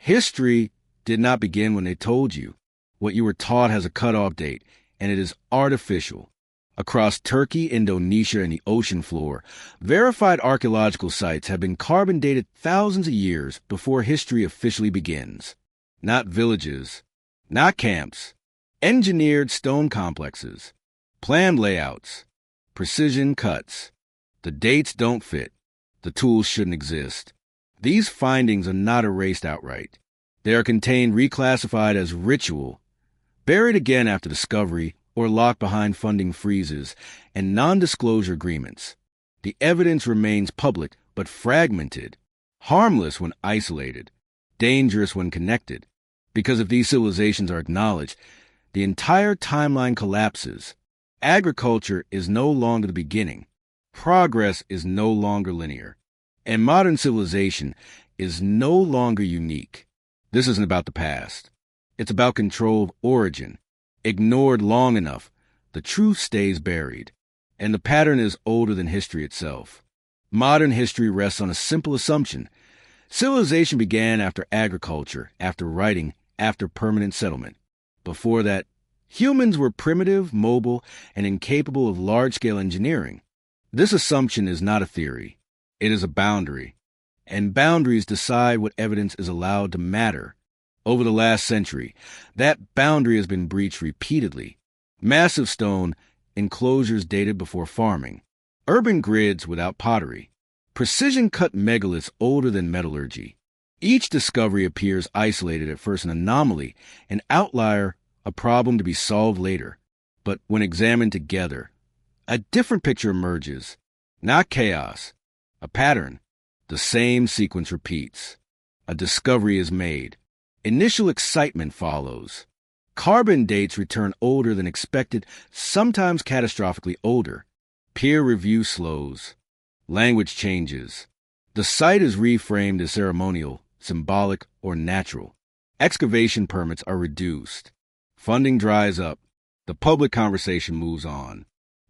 History did not begin when they told you. What you were taught has a cutoff date, and it is artificial. Across Turkey, Indonesia, and the ocean floor, verified archaeological sites have been carbon dated thousands of years before history officially begins. Not villages, not camps, engineered stone complexes, planned layouts, precision cuts. The dates don't fit. The tools shouldn't exist. These findings are not erased outright. They are contained reclassified as ritual, buried again after discovery, or locked behind funding freezes and non-disclosure agreements. The evidence remains public but fragmented, harmless when isolated, dangerous when connected. Because if these civilizations are acknowledged, the entire timeline collapses. Agriculture is no longer the beginning. Progress is no longer linear. And modern civilization is no longer unique. This isn't about the past. It's about control of origin. Ignored long enough, the truth stays buried. And the pattern is older than history itself. Modern history rests on a simple assumption. Civilization began after agriculture, after writing, after permanent settlement. Before that, humans were primitive, mobile, and incapable of large-scale engineering. This assumption is not a theory. It is a boundary. And boundaries decide what evidence is allowed to matter. Over the last century, that boundary has been breached repeatedly. Massive stone enclosures dated before farming. Urban grids without pottery. Precision-cut megaliths older than metallurgy. Each discovery appears isolated at first, an anomaly, an outlier, a problem to be solved later. But when examined together, a different picture emerges. Not chaos, a pattern. The same sequence repeats. A discovery is made. Initial excitement follows. Carbon dates return older than expected, sometimes catastrophically older. Peer review slows. Language changes. The site is reframed as ceremonial, symbolic, or natural. Excavation permits are reduced. Funding dries up. The public conversation moves on.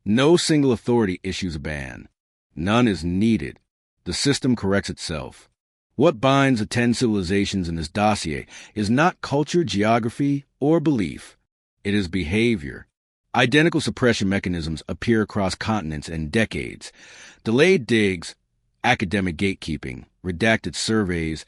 No single authority issues a ban. None is needed. The system corrects itself. What binds the 10 civilizations in this dossier is not culture, geography, or belief. It is behavior. Identical suppression mechanisms appear across continents and decades. Delayed digs, academic gatekeeping, redacted surveys,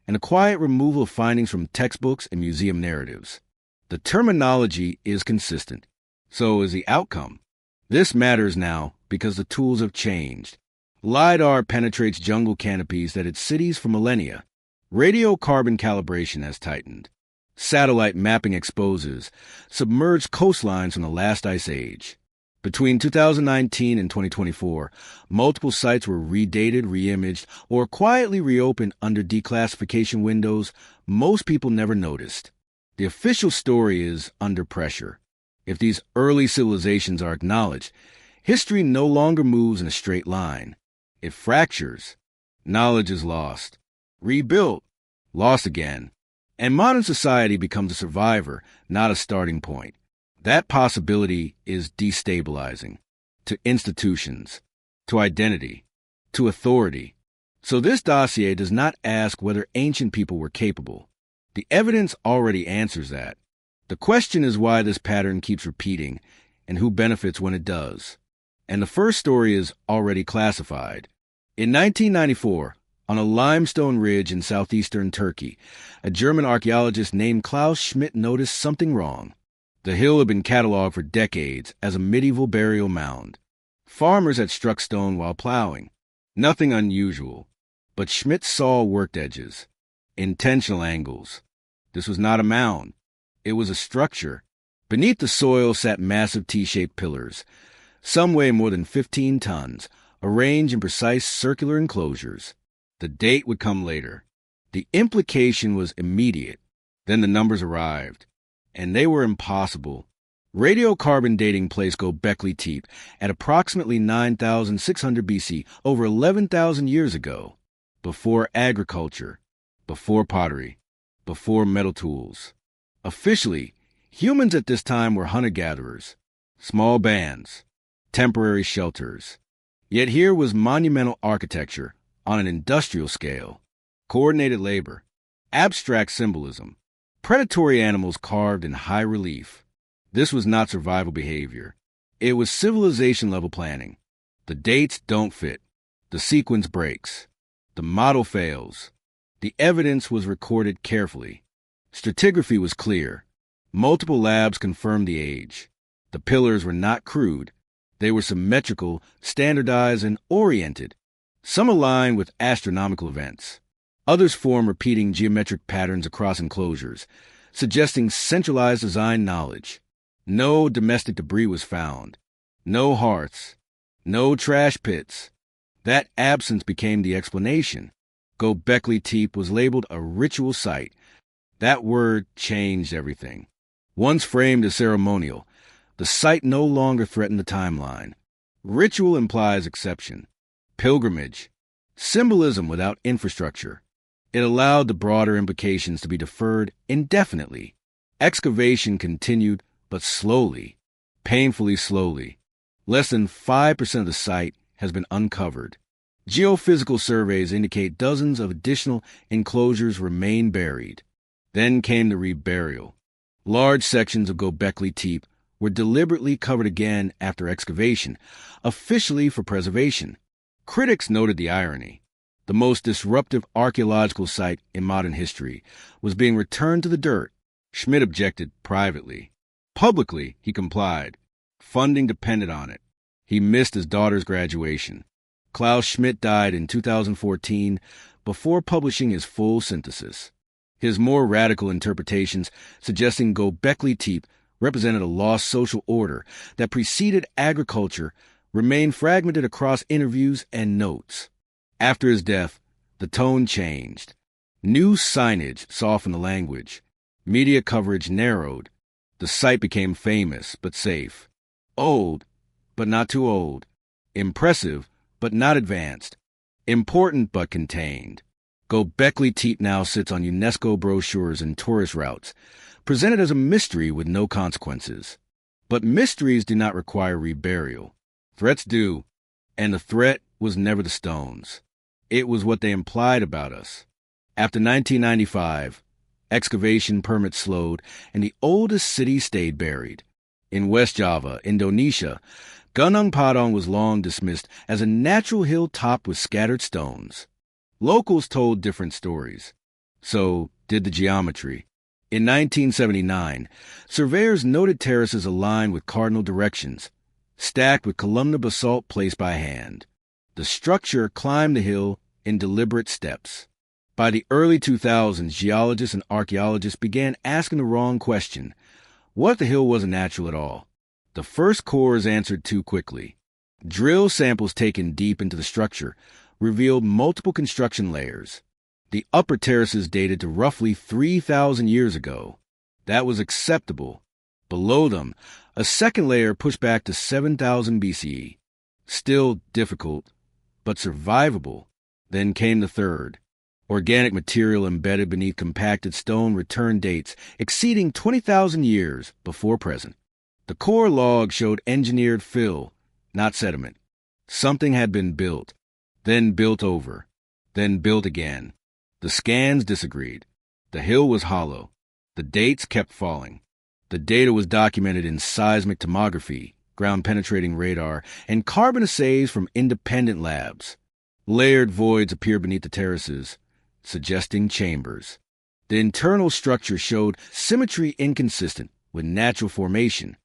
and a quiet removal of findings from textbooks and museum narratives. The terminology is consistent. So is the outcome. This matters now because the tools have changed. LiDAR penetrates jungle canopies that hid cities for millennia. Radiocarbon calibration has tightened. Satellite mapping exposes submerged coastlines from the last ice age. Between 2019 and 2024, multiple sites were redated, reimaged, or quietly reopened under declassification windows most people never noticed. The official story is under pressure. If these early civilizations are acknowledged, history no longer moves in a straight line. It fractures. Knowledge is lost. Rebuilt. Lost again. And modern society becomes a survivor, not a starting point. That possibility is destabilizing. To institutions. To identity. To authority. So this dossier does not ask whether ancient people were capable. The evidence already answers that. The question is why this pattern keeps repeating and who benefits when it does. And the first story is already classified. In 1994, on a limestone ridge in southeastern Turkey, a German archaeologist named Klaus Schmidt noticed something wrong. The hill had been cataloged for decades as a medieval burial mound. Farmers had struck stone while plowing. Nothing unusual. But Schmidt saw worked edges. Intentional angles. This was not a mound. It was a structure. Beneath the soil sat massive T-shaped pillars. Some weigh more than 15 tons, arranged in precise circular enclosures. The date would come later. The implication was immediate. Then the numbers arrived. And they were impossible. Radiocarbon dating placed Göbekli Tepe at approximately 9,600 BC, over 11,000 years ago. Before agriculture. Before pottery. Before metal tools. Officially, humans at this time were hunter-gatherers. Small bands. Temporary shelters. Yet here was monumental architecture on an industrial scale. Coordinated labor. Abstract symbolism. Predatory animals carved in high relief. This was not survival behavior. It was civilization-level planning. The dates don't fit. The sequence breaks. The model fails. The evidence was recorded carefully. Stratigraphy was clear. Multiple labs confirmed the age. The pillars were not crude. They were symmetrical, standardized, and oriented. Some aligned with astronomical events. Others formed repeating geometric patterns across enclosures, suggesting centralized design knowledge. No domestic debris was found. No hearths. No trash pits. That absence became the explanation. Göbekli Tepe was labeled a ritual site. That word changed everything. Once framed as ceremonial, the site no longer threatened the timeline. Ritual implies exception. Pilgrimage. Symbolism without infrastructure. It allowed the broader implications to be deferred indefinitely. Excavation continued, but slowly, painfully slowly. Less than 5% of the site has been uncovered. Geophysical surveys indicate dozens of additional enclosures remain buried. Then came the reburial. Large sections of Göbekli Tepe were deliberately covered again after excavation, officially for preservation. Critics noted the irony. The most disruptive archaeological site in modern history was being returned to the dirt. Schmidt objected privately. Publicly, he complied. Funding depended on it. He missed his daughter's graduation. Klaus Schmidt died in 2014 before publishing his full synthesis. His more radical interpretations suggesting Göbekli Tepe represented a lost social order that preceded agriculture remained fragmented across interviews and notes. After his death, the tone changed. New signage softened the language. Media coverage narrowed. The site became famous but safe. Old, but not too old. Impressive, but not advanced. Important, but contained. Göbekli Tepe now sits on UNESCO brochures and tourist routes, presented as a mystery with no consequences. But mysteries do not require reburial. Threats do, and the threat was never the stones. It was what they implied about us. After 1995, excavation permits slowed, and the oldest city stayed buried. In West Java, Indonesia, Gunung Padang was long dismissed as a natural hill topped with scattered stones. Locals told different stories. So did the geometry. In 1979, surveyors noted terraces aligned with cardinal directions, stacked with columnar basalt placed by hand. The structure climbed the hill in deliberate steps. By the early 2000s, geologists and archaeologists began asking the wrong question. What if the hill wasn't natural at all? The first cores answered too quickly. Drill samples taken deep into the structure revealed multiple construction layers. The upper terraces dated to roughly 3,000 years ago. That was acceptable. Below them, a second layer pushed back to 7,000 BCE. Still difficult, but survivable. Then came the third. Organic material embedded beneath compacted stone returned dates exceeding 20,000 years before present. The core log showed engineered fill, not sediment. Something had been built, then built over, then built again. The scans disagreed. The hill was hollow. The dates kept falling. The data was documented in seismic tomography, ground-penetrating radar, and carbon assays from independent labs. Layered voids appeared beneath the terraces, suggesting chambers. The internal structure showed symmetry inconsistent with natural formation.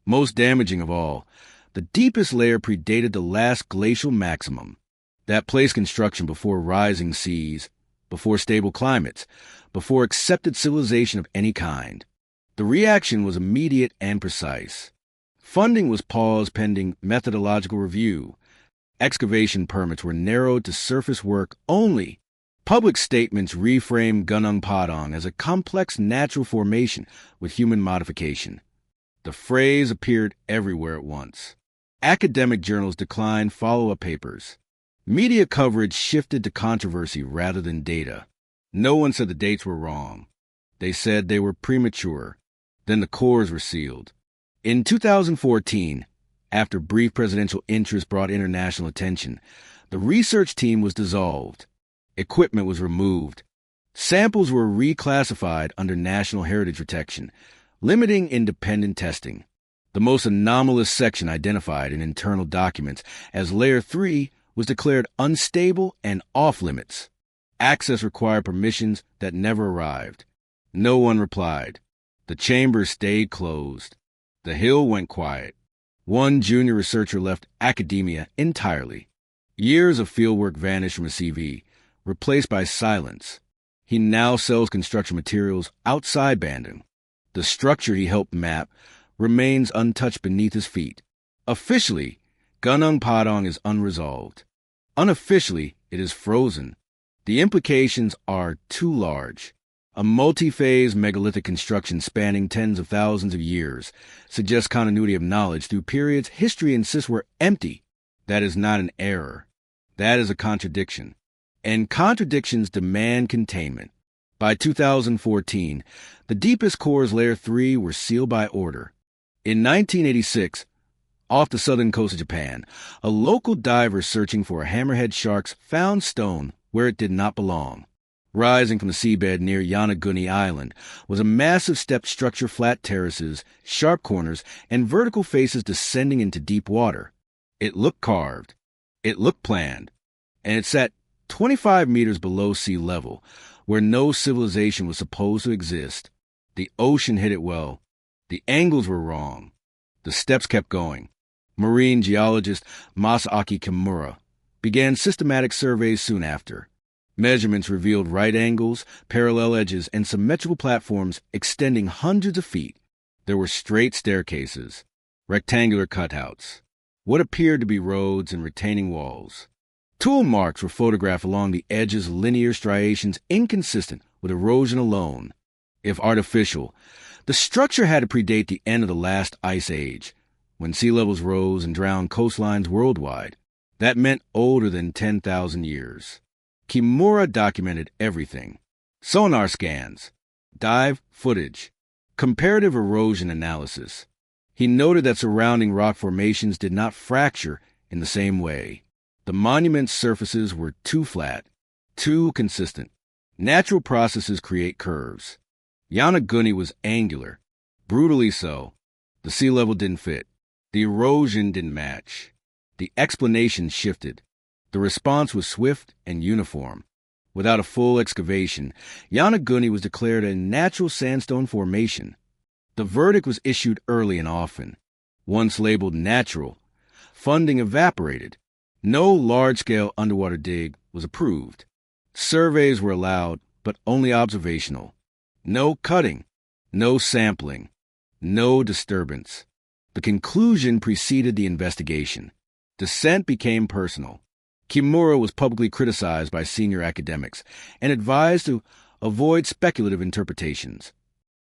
Most damaging of all, the deepest layer predated the last glacial maximum. That placed construction before rising seas, before stable climates, before accepted civilization of any kind. The reaction was immediate and precise. Funding was paused pending methodological review. Excavation permits were narrowed to surface work only. Public statements reframed Gunung Padang as a complex natural formation with human modification. The phrase appeared everywhere at once. Academic journals declined follow-up papers. Media coverage shifted to controversy rather than data. No one said the dates were wrong. They said they were premature. Then the cores were sealed. In 2014, after brief presidential interest brought international attention, the research team was dissolved. Equipment was removed. Samples were reclassified under national heritage protection, limiting independent testing. The most anomalous section identified in internal documents as Layer 3 was declared unstable and off-limits. Access required permissions that never arrived. No one replied. The chamber stayed closed. The Hill went quiet. One junior researcher left academia entirely. Years of fieldwork vanished from his CV, replaced by silence. He now sells construction materials outside Bandung. The structure he helped map remains untouched beneath his feet. Officially, Gunung Padang is unresolved. Unofficially, it is frozen. The implications are too large. A multi-phase megalithic construction spanning tens of thousands of years suggests continuity of knowledge through periods history insists were empty. That is not an error. That is a contradiction. And contradictions demand containment. By 2014, the deepest cores Layer 3 were sealed by order. In 1986, off the southern coast of Japan, a local diver searching for a hammerhead shark found stone where it did not belong. Rising from the seabed near Yonaguni Island was a massive stepped structure, flat terraces, sharp corners, and vertical faces descending into deep water. It looked carved. It looked planned. And it sat 25 meters below sea level, where no civilization was supposed to exist. The ocean hid it well. The angles were wrong. The steps kept going. Marine geologist Masaaki Kimura began systematic surveys soon after. Measurements revealed right angles, parallel edges, and symmetrical platforms extending hundreds of feet. There were straight staircases, rectangular cutouts, what appeared to be roads and retaining walls. Tool marks were photographed along the edges, linear striations inconsistent with erosion alone. If artificial, the structure had to predate the end of the last ice age, when sea levels rose and drowned coastlines worldwide. That meant older than 10,000 years. Kimura documented everything. Sonar scans, dive footage, comparative erosion analysis. He noted that surrounding rock formations did not fracture in the same way. The monument's surfaces were too flat, too consistent. Natural processes create curves. Yonaguni was angular, brutally so. The sea level didn't fit. The erosion didn't match. The explanation shifted. The response was swift and uniform. Without a full excavation, Yonaguni was declared a natural sandstone formation. The verdict was issued early and often. Once labeled natural, funding evaporated. No large-scale underwater dig was approved. Surveys were allowed, but only observational. No cutting, no sampling, no disturbance. The conclusion preceded the investigation. Dissent became personal. Kimura was publicly criticized by senior academics and advised to avoid speculative interpretations.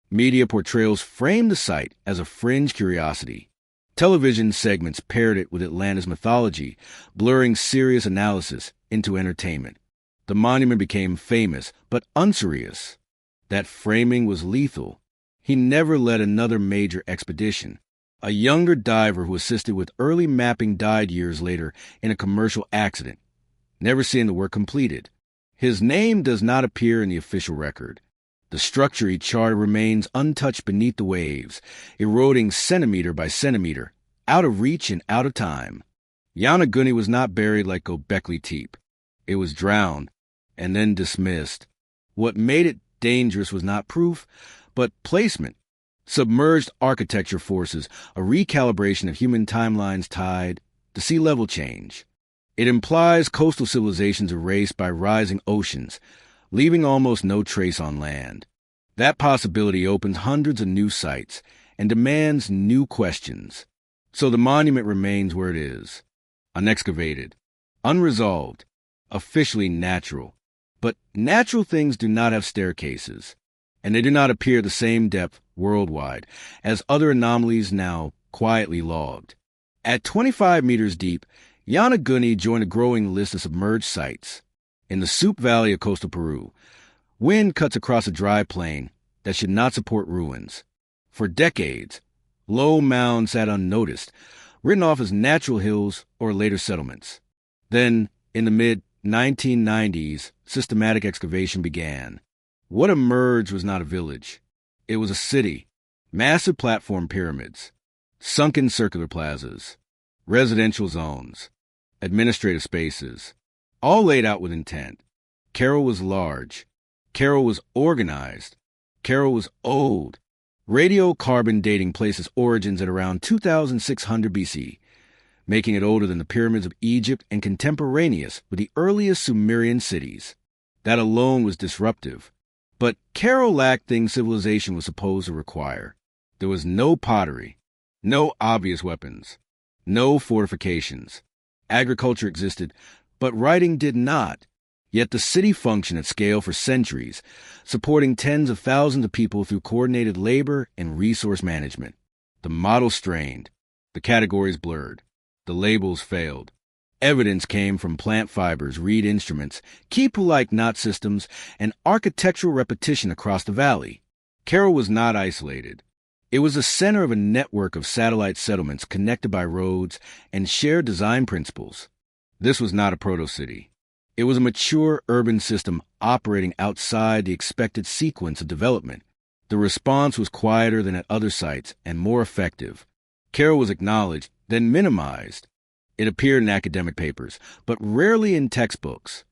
Media portrayals framed the site as a fringe curiosity. Television segments paired it with Atlantis mythology, blurring serious analysis into entertainment. The monument became famous, but unserious. That framing was lethal. He never led another major expedition. A younger diver who assisted with early mapping died years later in a commercial accident, never seeing the work completed. His name does not appear in the official record. The structure he charted remains untouched beneath the waves, eroding centimeter by centimeter, out of reach and out of time. Yonaguni was not buried like Göbekli Tepe. It was drowned and then dismissed. What made it dangerous was not proof, but placement. Submerged architecture forces a recalibration of human timelines tied to sea level change. It implies coastal civilizations erased by rising oceans, leaving almost no trace on land. That possibility opens hundreds of new sites and demands new questions. So the monument remains where it is, unexcavated, unresolved, officially natural. But natural things do not have staircases, and they do not appear the same depth worldwide as other anomalies now quietly logged. At 25 meters deep, Yonaguni joined a growing list of submerged sites. In the Supe Valley of coastal Peru, wind cuts across a dry plain that should not support ruins. For decades, low mounds sat unnoticed, written off as natural hills or later settlements. Then, in the mid-1990s, systematic excavation began. What emerged was not a village. It was a city. Massive platform pyramids, sunken circular plazas, residential zones, administrative spaces, all laid out with intent. Cairo was large. Cairo was organized. Cairo was old. Radiocarbon dating places origins at around 2600 BC, making it older than the pyramids of Egypt and contemporaneous with the earliest Sumerian cities. That alone was disruptive. But Cairo lacked things civilization was supposed to require. There was no pottery, no obvious weapons, no fortifications. Agriculture existed, but writing did not. Yet the city functioned at scale for centuries, supporting tens of thousands of people through coordinated labor and resource management. The model strained, the categories blurred, the labels failed. Evidence came from plant fibers, reed instruments, Quipu-like knot systems, and architectural repetition across the valley. Cairo was not isolated. It was the center of a network of satellite settlements connected by roads and shared design principles. This was not a proto-city. It was a mature urban system operating outside the expected sequence of development. The response was quieter than at other sites and more effective. Cairo was acknowledged, then minimized. It appeared in academic papers, but rarely in textbooks.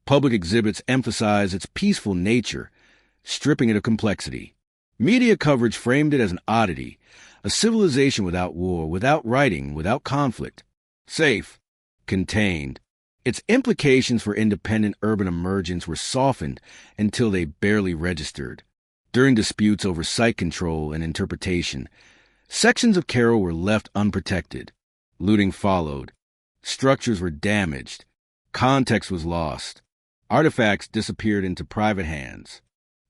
Public exhibits emphasized its peaceful nature, stripping it of complexity. Media coverage framed it as an oddity, a civilization without war, without writing, without conflict. Safe, contained. Its implications for independent urban emergence were softened until they barely registered. During disputes over site control and interpretation, sections of Cairo were left unprotected. Looting followed. Structures were damaged. Context was lost. Artifacts disappeared into private hands.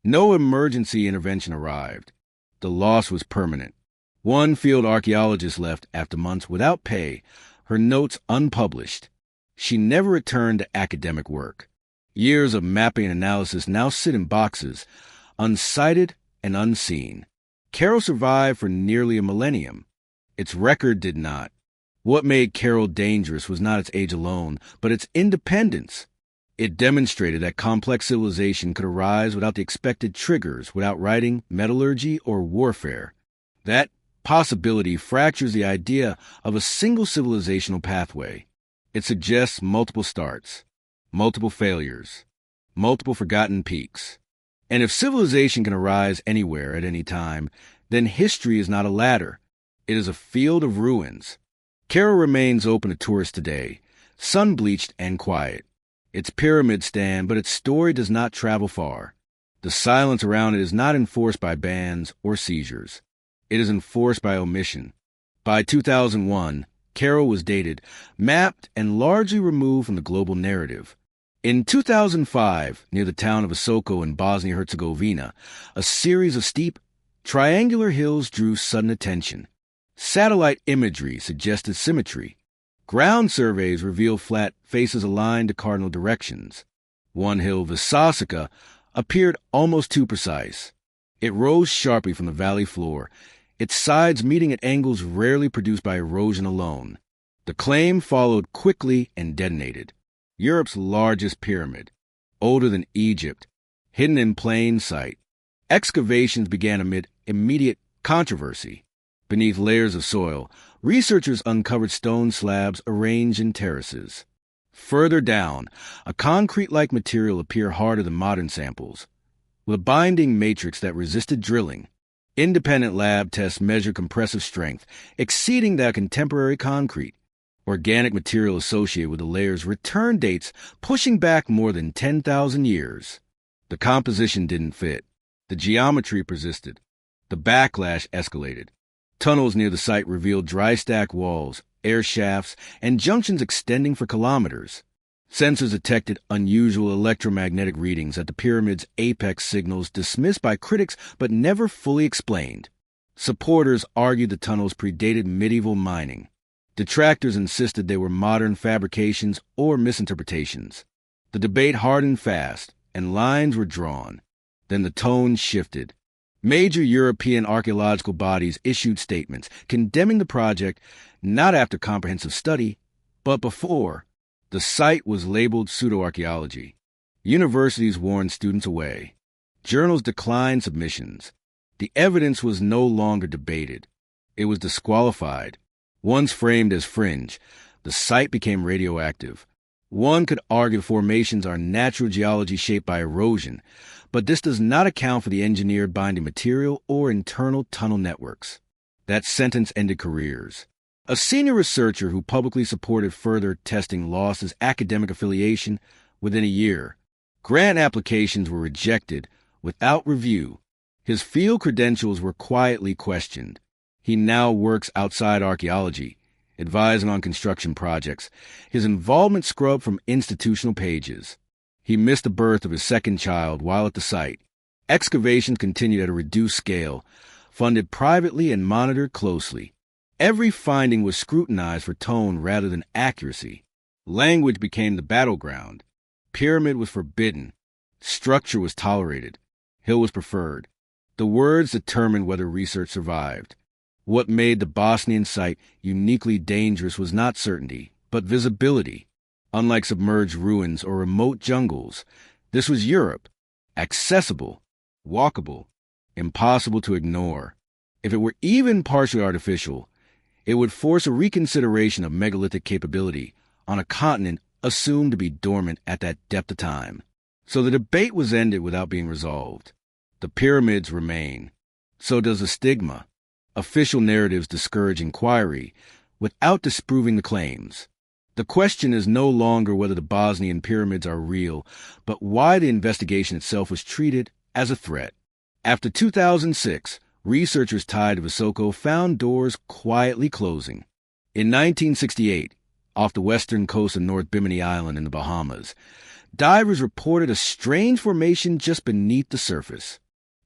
No emergency intervention arrived. The loss was permanent. One field archaeologist left after months without pay, her notes unpublished. She never returned to academic work. Years of mapping and analysis now sit in boxes, unsighted and unseen. Cairo survived for nearly a millennium. Its record did not. What made Cairo dangerous was not its age alone, but its independence. It demonstrated that complex civilization could arise without the expected triggers, without writing, metallurgy, or warfare. That possibility fractures the idea of a single civilizational pathway. It suggests multiple starts, multiple failures, multiple forgotten peaks. And if civilization can arise anywhere at any time, then history is not a ladder. It is a field of ruins. Cairo remains open to tourists today, sun-bleached and quiet. Its pyramids stand, but its story does not travel far. The silence around it is not enforced by bans or seizures. It is enforced by omission. By 2001, Cairo was dated, mapped, and largely removed from the global narrative. In 2005, near the town of Isoko in Bosnia-Herzegovina, a series of steep, triangular hills drew sudden attention. Satellite imagery suggested symmetry. Ground surveys revealed flat faces aligned to cardinal directions. One hill, Visasika, appeared almost too precise. It rose sharply from the valley floor, its sides meeting at angles rarely produced by erosion alone. The claim followed quickly and detonated. Europe's largest pyramid, older than Egypt, hidden in plain sight. Excavations began amid immediate controversy. Beneath layers of soil, researchers uncovered stone slabs arranged in terraces. Further down, a concrete-like material appeared harder than modern samples, with a binding matrix that resisted drilling. Independent lab tests measured compressive strength, exceeding that of contemporary concrete. Organic material associated with the layers returned dates pushing back more than 10,000 years. The composition didn't fit. The geometry persisted. The backlash escalated. Tunnels near the site revealed dry stack walls, air shafts, and junctions extending for kilometers. Sensors detected unusual electromagnetic readings at the pyramid's apex, signals dismissed by critics but never fully explained. Supporters argued the tunnels predated medieval mining. Detractors insisted they were modern fabrications or misinterpretations. The debate hardened fast, and lines were drawn. Then the tone shifted. Major European archaeological bodies issued statements condemning the project not after comprehensive study, but before. The site was labeled pseudo-archaeology. Universities warned students away. Journals declined submissions. The evidence was no longer debated. It was disqualified. Once framed as fringe, the site became radioactive. One could argue formations are natural geology shaped by erosion, but this does not account for the engineered binding material or internal tunnel networks. That sentence ended careers. A senior researcher who publicly supported further testing lost his academic affiliation within a year. Grant applications were rejected without review. His field credentials were quietly questioned. He now works outside archaeology, advising on construction projects, his involvement scrubbed from institutional pages. He missed the birth of his second child while at the site. Excavations continued at a reduced scale, funded privately and monitored closely. Every finding was scrutinized for tone rather than accuracy. Language became the battleground. Pyramid was forbidden. Structure was tolerated. Hill was preferred. The words determined whether research survived. What made the Bosnian site uniquely dangerous was not certainty, but visibility. Unlike submerged ruins or remote jungles, this was Europe. Accessible, walkable, impossible to ignore. If it were even partially artificial, it would force a reconsideration of megalithic capability on a continent assumed to be dormant at that depth of time. So the debate was ended without being resolved. The pyramids remain. So does the stigma. Official narratives discourage inquiry without disproving the claims. The question is no longer whether the Bosnian pyramids are real, but why the investigation itself was treated as a threat. After 2006, researchers tied to Visoko found doors quietly closing. In 1968, off the western coast of North Bimini Island in the Bahamas, divers reported a strange formation just beneath the surface.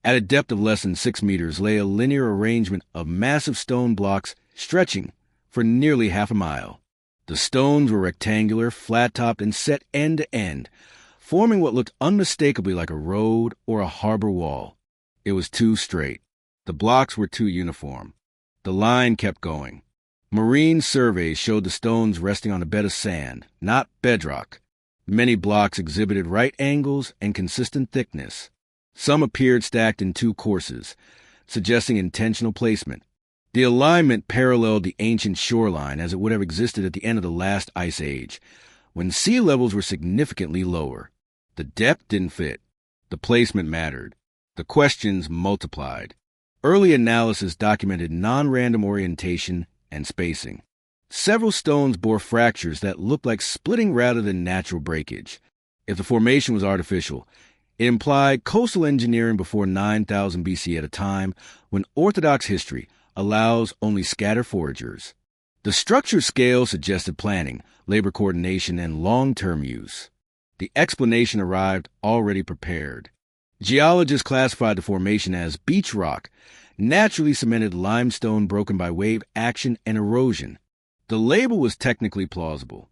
At a depth of less than 6 meters lay a linear arrangement of massive stone blocks stretching for nearly half a mile. The stones were rectangular, flat-topped, and set end to end, forming what looked unmistakably like a road or a harbor wall. It was too straight. The blocks were too uniform. The line kept going. Marine surveys showed the stones resting on a bed of sand, not bedrock. Many blocks exhibited right angles and consistent thickness. Some appeared stacked in two courses, suggesting intentional placement. The alignment paralleled the ancient shoreline as it would have existed at the end of the last ice age, when sea levels were significantly lower. The depth didn't fit. The placement mattered. The questions multiplied. Early analysis documented non-random orientation and spacing. Several stones bore fractures that looked like splitting rather than natural breakage. If the formation was artificial, it implied coastal engineering before 9000 BC at a time when Orthodox history allows only scattered foragers. The structure scale suggested planning, labor coordination, and long-term use. The explanation arrived already prepared. Geologists classified the formation as beach rock, naturally cemented limestone broken by wave action and erosion. The label was technically plausible.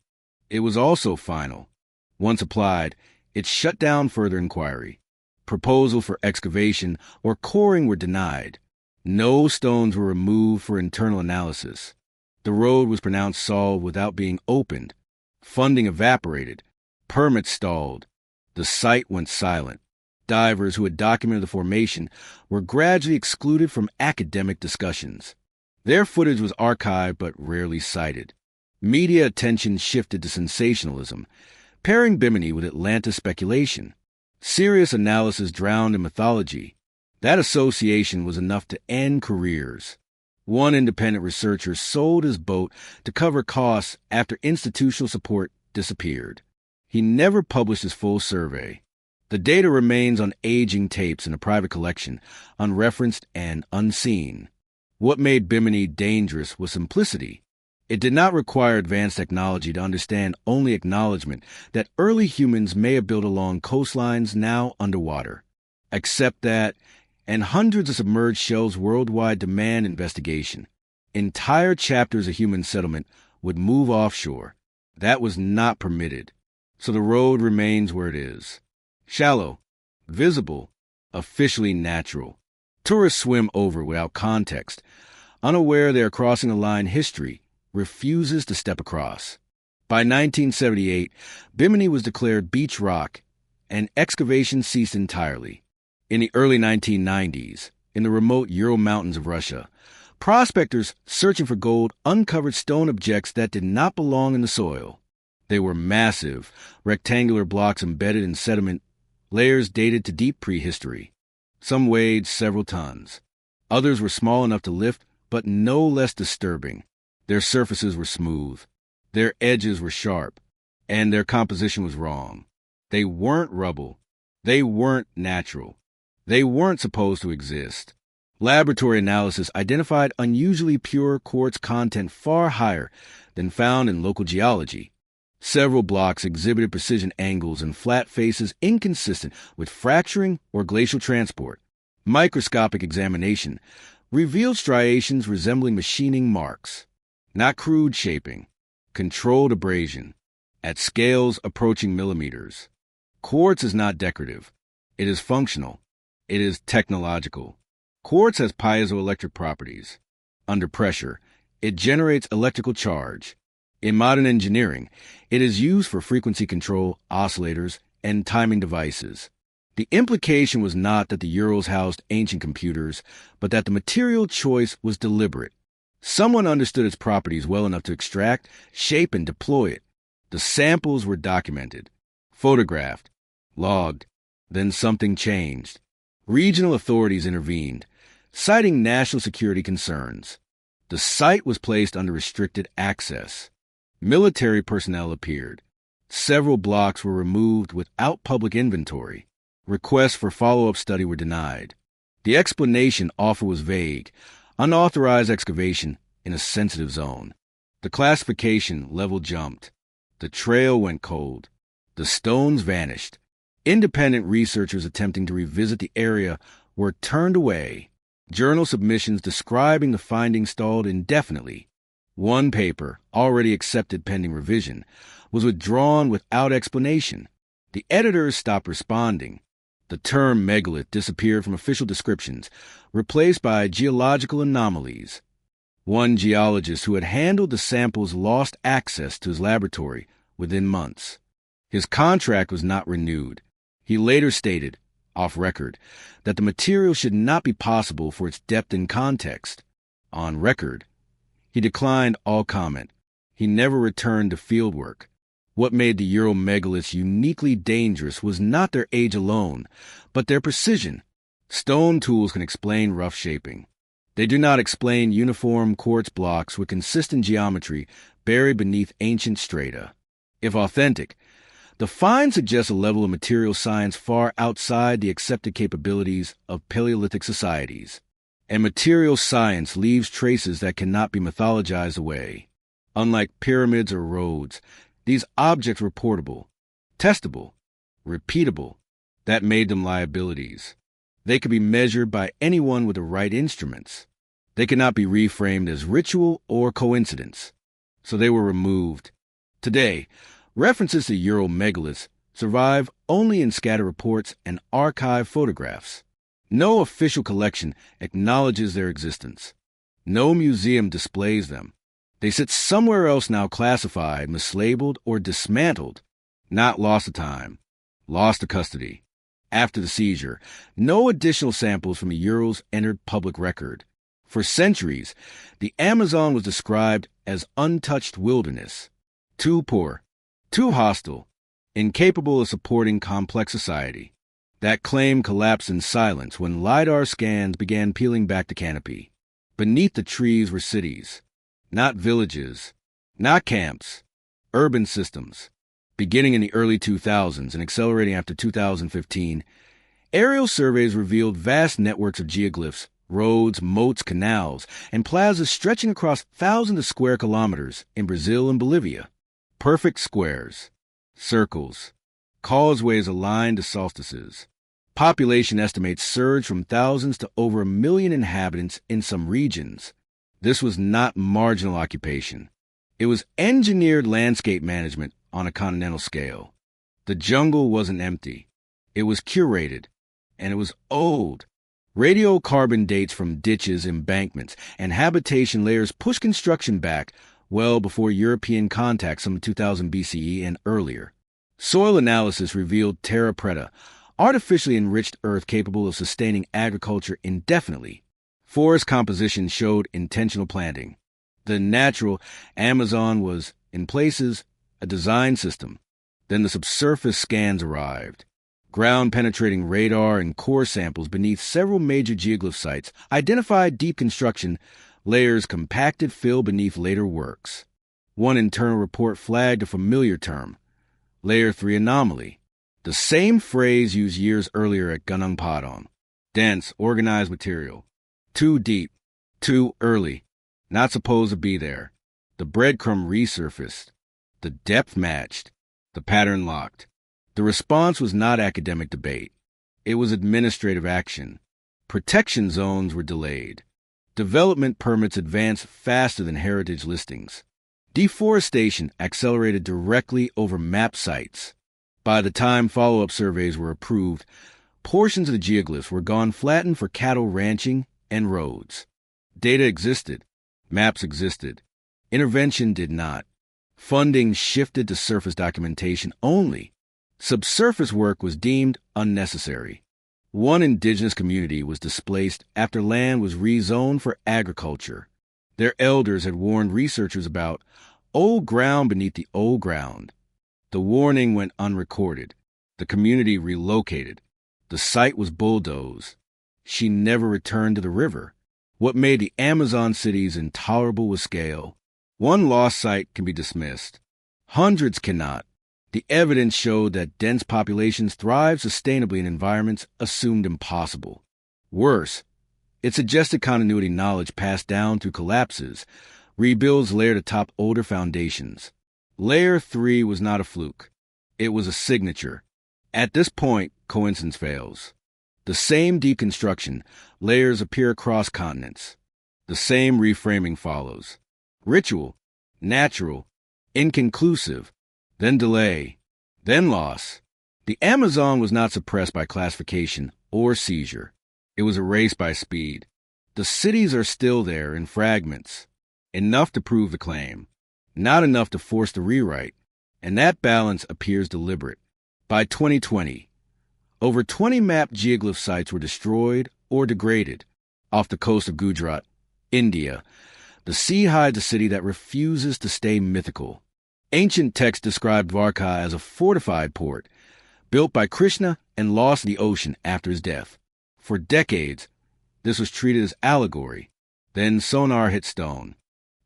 It was also final. Once applied, it shut down further inquiry. Proposal for excavation or coring were denied. No stones were removed for internal analysis. The road was pronounced solved without being opened. Funding evaporated. Permits stalled. The site went silent. Divers who had documented the formation were gradually excluded from academic discussions. Their footage was archived but rarely cited. Media attention shifted to sensationalism, pairing Bimini with Atlantis speculation. Serious analysis drowned in mythology. That association was enough to end careers. One independent researcher sold his boat to cover costs after institutional support disappeared. He never published his full survey. The data remains on aging tapes in a private collection, unreferenced and unseen. What made Bimini dangerous was simplicity. It did not require advanced technology to understand only acknowledgement that early humans may have built along coastlines now underwater. Accept that, and hundreds of submerged shells worldwide demand investigation. Entire chapters of human settlement would move offshore. That was not permitted. So the road remains where it is. Shallow, visible, officially natural. Tourists swim over without context, unaware they are crossing a line history refuses to step across. By 1978, Bimini was declared beach rock, and excavation ceased entirely. In the early 1990s, in the remote Ural Mountains of Russia, prospectors searching for gold uncovered stone objects that did not belong in the soil. They were massive, rectangular blocks embedded in sediment, layers dated to deep prehistory. Some weighed several tons. Others were small enough to lift, but no less disturbing. Their surfaces were smooth. Their edges were sharp. And their composition was wrong. They weren't rubble. They weren't natural. They weren't supposed to exist. Laboratory analysis identified unusually pure quartz content far higher than found in local geology. Several blocks exhibited precision angles and flat faces inconsistent with fracturing or glacial transport. Microscopic examination revealed striations resembling machining marks, not crude shaping, controlled abrasion, at scales approaching millimeters. Quartz is not decorative. It is functional. It is technological. Quartz has piezoelectric properties. Under pressure, it generates electrical charge. In modern engineering, it is used for frequency control, oscillators, and timing devices. The implication was not that the Urals housed ancient computers, but that the material choice was deliberate. Someone understood its properties well enough to extract, shape, and deploy it. The samples were documented, photographed, logged. Then something changed. Regional authorities intervened, citing national security concerns. The site was placed under restricted access. Military personnel appeared. Several blocks were removed without public inventory. Requests for follow-up study were denied. The explanation offered was vague, unauthorized excavation in a sensitive zone. The classification level jumped. The trail went cold. The stones vanished. Independent researchers attempting to revisit the area were turned away. Journal submissions describing the findings stalled indefinitely. One paper, already accepted pending revision, was withdrawn without explanation. The editors stopped responding. The term megalith disappeared from official descriptions, replaced by geological anomalies. One geologist who had handled the samples lost access to his laboratory within months. His contract was not renewed. He later stated, off record, that the material should not be possible for its depth and context. On record, he declined all comment. He never returned to fieldwork. What made the Ural megaliths uniquely dangerous was not their age alone, but their precision. Stone tools can explain rough shaping. They do not explain uniform quartz blocks with consistent geometry buried beneath ancient strata. If authentic, the find suggests a level of material science far outside the accepted capabilities of Paleolithic societies. And material science leaves traces that cannot be mythologized away. Unlike pyramids or roads, these objects were portable, testable, repeatable. That made them liabilities. They could be measured by anyone with the right instruments. They could not be reframed as ritual or coincidence. So they were removed. Today, references to Ural megaliths survive only in scattered reports and archive photographs. No official collection acknowledges their existence. No museum displays them. They sit somewhere else now classified, mislabeled, or dismantled. Not lost to time. Lost to custody. After the seizure, no additional samples from the Urals entered public record. For centuries, the Amazon was described as untouched wilderness. Too poor. Too hostile. Incapable of supporting complex society. That claim collapsed in silence when LiDAR scans began peeling back the canopy. Beneath the trees were cities. Not villages. Not camps. Urban systems. Beginning in the early 2000s and accelerating after 2015, aerial surveys revealed vast networks of geoglyphs, roads, moats, canals, and plazas stretching across thousands of square kilometers in Brazil and Bolivia. Perfect squares. Circles. Causeways aligned to solstices. Population estimates surged from thousands to over 1 million inhabitants in some regions. This was not marginal occupation. It was engineered landscape management on a continental scale. The jungle wasn't empty. It was curated, and it was old. Radiocarbon dates from ditches, embankments, and habitation layers pushed construction back well before European contact some 2000 BCE and earlier. Soil analysis revealed terra preta, artificially enriched earth capable of sustaining agriculture indefinitely. Forest composition showed intentional planting. The natural Amazon was, in places, a design system. Then the subsurface scans arrived. Ground-penetrating radar and core samples beneath several major geoglyph sites identified deep construction layers compacted fill beneath later works. One internal report flagged a familiar term, Layer 3 anomaly, the same phrase used years earlier at Gunung Padang. Dense, organized material. Too deep, too early, not supposed to be there. The breadcrumb resurfaced. The depth matched. The pattern locked. The response was not academic debate. It was administrative action. Protection zones were delayed. Development permits advanced faster than heritage listings. Deforestation accelerated directly over map sites. By the time follow-up surveys were approved, portions of the geoglyphs were gone flattened for cattle ranching and roads. Data existed. Maps existed. Intervention did not. Funding shifted to surface documentation only. Subsurface work was deemed unnecessary. One indigenous community was displaced after land was rezoned for agriculture. Their elders had warned researchers about old ground beneath the old ground. The warning went unrecorded. The community relocated. The site was bulldozed. She never returned to the river. What made the Amazon cities intolerable was scale. One lost site can be dismissed. Hundreds cannot. The evidence showed that dense populations thrive sustainably in environments assumed impossible. Worse, it suggested continuity knowledge passed down through collapses, rebuilds layered atop older foundations. Layer 3 was not a fluke. It was a signature. At this point, coincidence fails. The same deconstruction, layers appear across continents. The same reframing follows. Ritual, natural, inconclusive, then delay, then loss. The Amazon was not suppressed by classification or seizure. It was erased by speed. The cities are still there in fragments, enough to prove the claim, not enough to force the rewrite, and that balance appears deliberate. By 2020, over 20 mapped geoglyph sites were destroyed or degraded. Off the coast of Gujarat, India, the sea hides a city that refuses to stay mythical. Ancient texts described Dwarka as a fortified port, built by Krishna and lost in the ocean after his death. For decades, this was treated as allegory. Then sonar hit stone.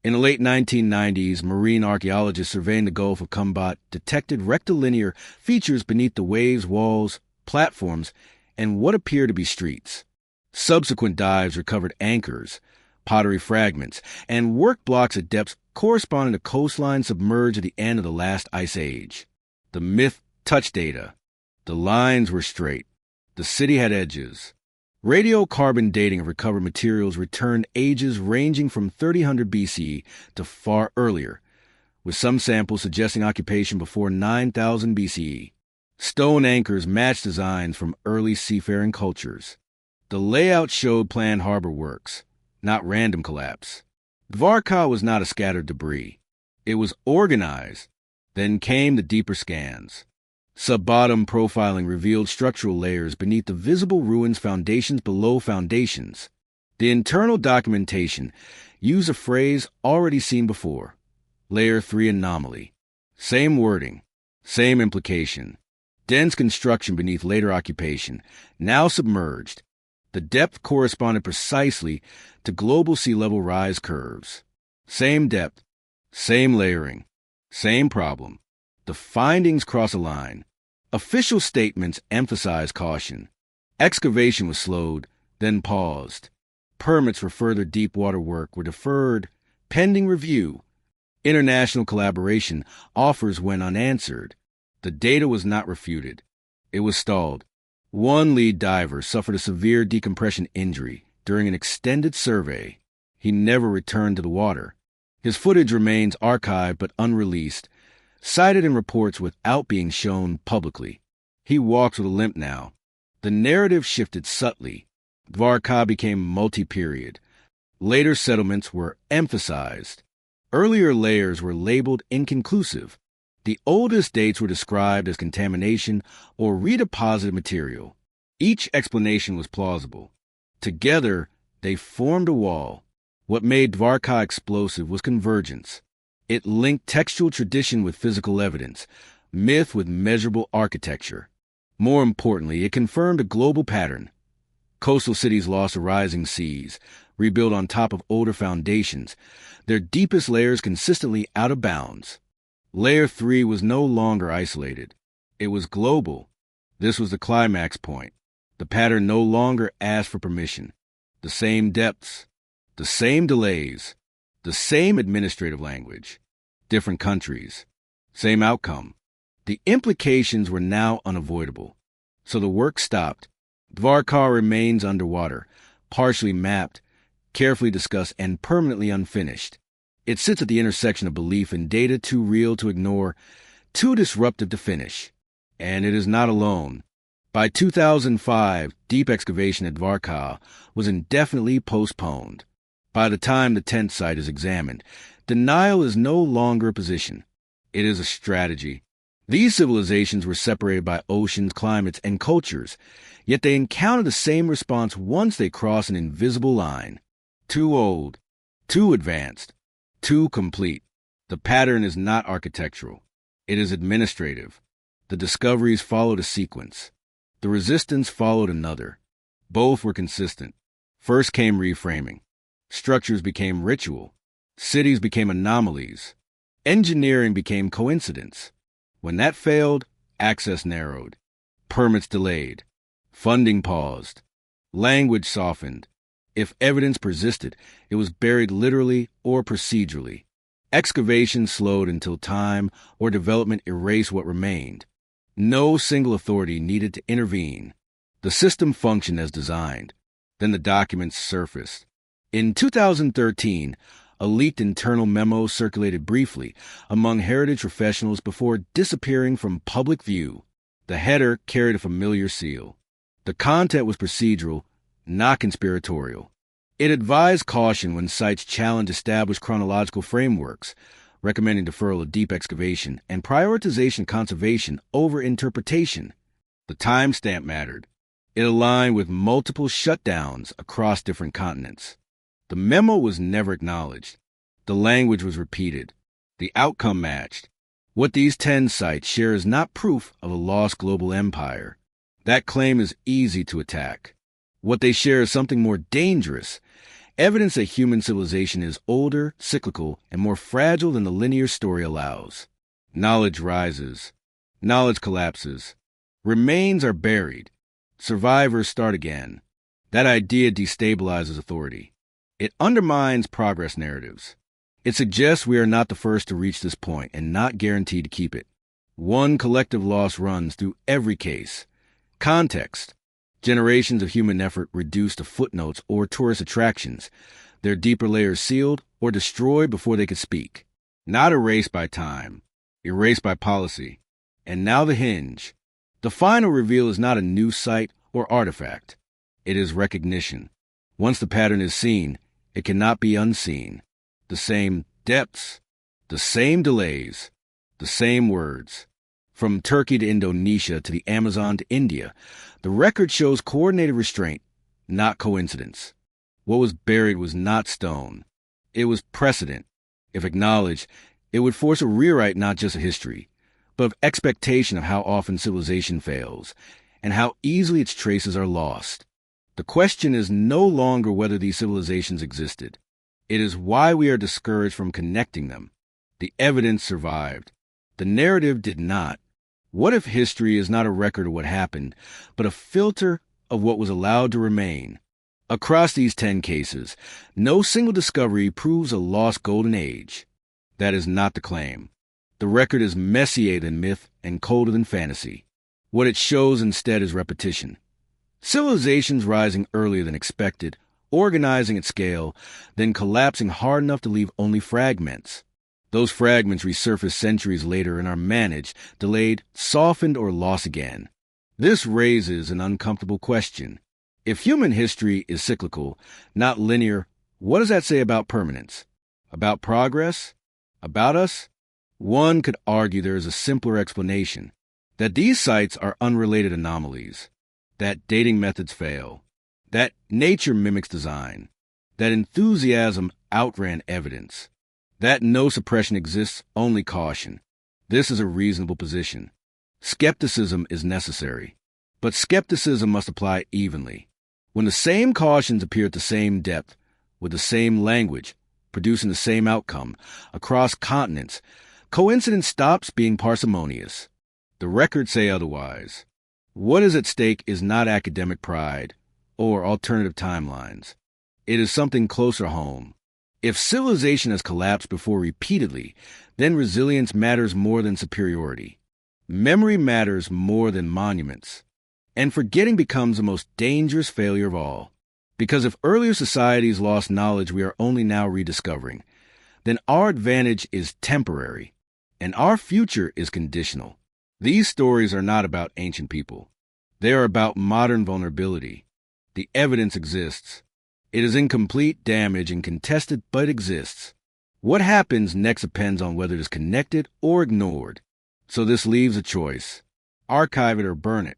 In the late 1990s, marine archaeologists surveying the Gulf of Khumbat detected rectilinear features beneath the waves' walls, platforms, and what appear to be streets. Subsequent dives recovered anchors, pottery fragments, and work blocks at depths corresponding to coastlines submerged at the end of the last ice age. The myth touched data. The lines were straight. The city had edges. Radiocarbon dating of recovered materials returned ages ranging from 3000 BCE to far earlier, with some samples suggesting occupation before 9000 BCE. Stone anchors matched designs from early seafaring cultures. The layout showed planned harbor works, not random collapse. Dwarka was not a scattered debris. It was organized. Then came the deeper scans. Sub-bottom profiling revealed structural layers beneath the visible ruins, foundations below foundations. The internal documentation used a phrase already seen before. Layer 3 anomaly. Same wording. Same implication. Dense construction beneath later occupation, now submerged. The depth corresponded precisely to global sea level rise curves. Same depth, same layering, same problem. The findings cross a line. Official statements emphasize caution. Excavation was slowed, then paused. Permits for further deep water work were deferred, pending review. International collaboration offers went unanswered. The data was not refuted. It was stalled. One lead diver suffered a severe decompression injury during an extended survey. He never returned to the water. His footage remains archived but unreleased, cited in reports without being shown publicly. He walks with a limp now. The narrative shifted subtly. Dwarka became multi-period. Later settlements were emphasized. Earlier layers were labeled inconclusive. The oldest dates were described as contamination or redeposited material. Each explanation was plausible. Together, they formed a wall. What made Dvarka explosive was convergence. It linked textual tradition with physical evidence, myth with measurable architecture. More importantly, it confirmed a global pattern. Coastal cities lost to rising seas, rebuilt on top of older foundations, their deepest layers consistently out of bounds. Layer 3 was no longer isolated. It was global. This was the climax point. The pattern no longer asked for permission. The same depths, the same delays, the same administrative language, different countries, same outcome. The implications were now unavoidable. So the work stopped. Dvarka remains underwater, partially mapped, carefully discussed, and permanently unfinished. It sits at the intersection of belief and data too real to ignore, too disruptive to finish. And it is not alone. By 2005, deep excavation at Dvarka was indefinitely postponed. By the time the 10th site is examined, denial is no longer a position. It is a strategy. These civilizations were separated by oceans, climates, and cultures, yet they encounter the same response once they cross an invisible line. Too old, too advanced, too complete. The pattern is not architectural. It is administrative. The discoveries followed a sequence. The resistance followed another. Both were consistent. First came reframing. Structures became ritual. Cities became anomalies. Engineering became coincidence. When that failed, access narrowed. Permits delayed. Funding paused. Language softened. If evidence persisted, it was buried literally or procedurally. Excavation slowed until time or development erased what remained. No single authority needed to intervene. The system functioned as designed. Then the documents surfaced. In 2013, a leaked internal memo circulated briefly among heritage professionals before disappearing from public view. The header carried a familiar seal. The content was procedural, not conspiratorial. It advised caution when sites challenged established chronological frameworks, recommending deferral of deep excavation and prioritization conservation over interpretation. The timestamp mattered. It aligned with multiple shutdowns across different continents. The memo was never acknowledged. The language was repeated. The outcome matched. What these 10 sites share is not proof of a lost global empire. That claim is easy to attack. What they share is something more dangerous, evidence that human civilization is older, cyclical, and more fragile than the linear story allows. Knowledge rises. Knowledge collapses. Remains are buried. Survivors start again. That idea destabilizes authority. It undermines progress narratives. It suggests we are not the first to reach this point and not guaranteed to keep it. One collective loss runs through every case. Context. Generations of human effort reduced to footnotes or tourist attractions, their deeper layers sealed or destroyed before they could speak. Not erased by time, erased by policy. And now the hinge. The final reveal is not a new site or artifact. It is recognition. Once the pattern is seen, it cannot be unseen. The same depths, the same delays, the same words. From Turkey to Indonesia to the Amazon to India, the record shows coordinated restraint, not coincidence. What was buried was not stone. It was precedent. If acknowledged, it would force a rewrite not just of history, but of expectation of how often civilization fails, and how easily its traces are lost. The question is no longer whether these civilizations existed. It is why we are discouraged from connecting them. The evidence survived. The narrative did not. What if history is not a record of what happened, but a filter of what was allowed to remain? Across these 10 cases, no single discovery proves a lost golden age. That is not the claim. The record is messier than myth and colder than fantasy. What it shows instead is repetition. Civilizations rising earlier than expected, organizing at scale, then collapsing hard enough to leave only fragments. Those fragments resurface centuries later and are managed, delayed, softened, or lost again. This raises an uncomfortable question. If human history is cyclical, not linear, what does that say about permanence? About progress? About us? One could argue there is a simpler explanation, that these sites are unrelated anomalies, that dating methods fail, that nature mimics design, that enthusiasm outran evidence, that no suppression exists, only caution. This is a reasonable position. Skepticism is necessary, but skepticism must apply evenly. When the same cautions appear at the same depth, with the same language, producing the same outcome, across continents, coincidence stops being parsimonious. The records say otherwise. What is at stake is not academic pride or alternative timelines. It is something closer home. If civilization has collapsed before repeatedly, then resilience matters more than superiority. Memory matters more than monuments. And forgetting becomes the most dangerous failure of all. Because if earlier societies lost knowledge we are only now rediscovering, then our advantage is temporary, and our future is conditional. These stories are not about ancient people. They are about modern vulnerability. The evidence exists. It is incomplete, damaged, and contested, but exists. What happens next depends on whether it is connected or ignored. So this leaves a choice. Archive it or burn it.